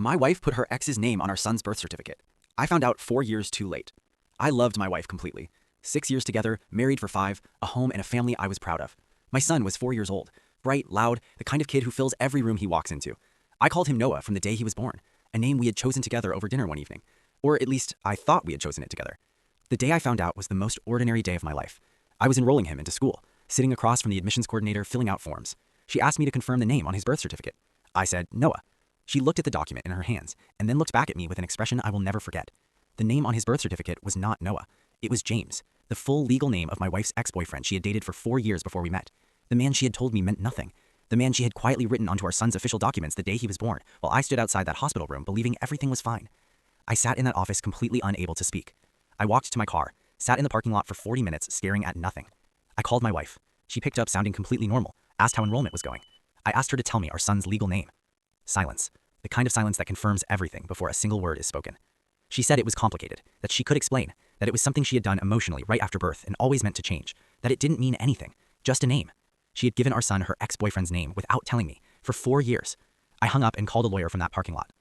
My wife put her ex's name on our son's birth certificate. I found out 4 years too late. I loved my wife completely. 6 years together, married for 5, a home and a family I was proud of. My son was 4 years old, bright, loud, the kind of kid who fills every room he walks into. I called him Noah from the day he was born, a name we had chosen together over dinner one evening. Or at least, I thought we had chosen it together. The day I found out was the most ordinary day of my life. I was enrolling him into school, sitting across from the admissions coordinator filling out forms. She asked me to confirm the name on his birth certificate. I said, Noah. She looked at the document in her hands and then looked back at me with an expression I will never forget. The name on his birth certificate was not Noah. It was James, the full legal name of my wife's ex-boyfriend she had dated for 4 years before we met. The man she had told me meant nothing. The man she had quietly written onto our son's official documents the day he was born, while I stood outside that hospital room believing everything was fine. I sat in that office completely unable to speak. I walked to my car, sat in the parking lot for 40 minutes staring at nothing. I called my wife. She picked up sounding completely normal, asked how enrollment was going. I asked her to tell me our son's legal name. Silence. The kind of silence that confirms everything before a single word is spoken. She said it was complicated, that she could explain, that it was something she had done emotionally right after birth and always meant to change, that it didn't mean anything, just a name. She had given our son her ex-boyfriend's name without telling me, for 4 years. I hung up and called a lawyer from that parking lot.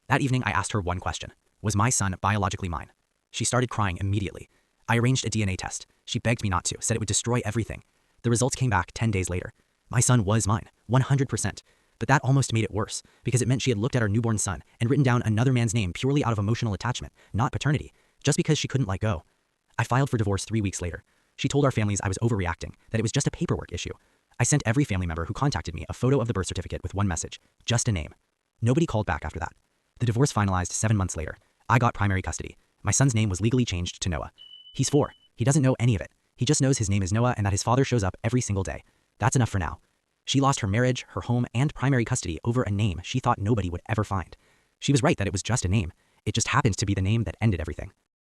That evening I asked her one question. Was my son biologically mine? She started crying immediately. I arranged a DNA test. She begged me not to, said it would destroy everything. The results came back 10 days later. My son was mine, 100%. But that almost made it worse, because it meant she had looked at our newborn son and written down another man's name purely out of emotional attachment, not paternity, just because she couldn't let go. I filed for divorce 3 weeks later. She told our families I was overreacting, that it was just a paperwork issue. I sent every family member who contacted me a photo of the birth certificate with one message, just a name. Nobody called back after that. The divorce finalized 7 months later. I got primary custody. My son's name was legally changed to Noah. He's 4. He doesn't know any of it. He just knows his name is Noah and that his father shows up every single day. That's enough for now. She lost her marriage, her home, and primary custody over a name she thought nobody would ever find. She was right that it was just a name. It just happened to be the name that ended everything.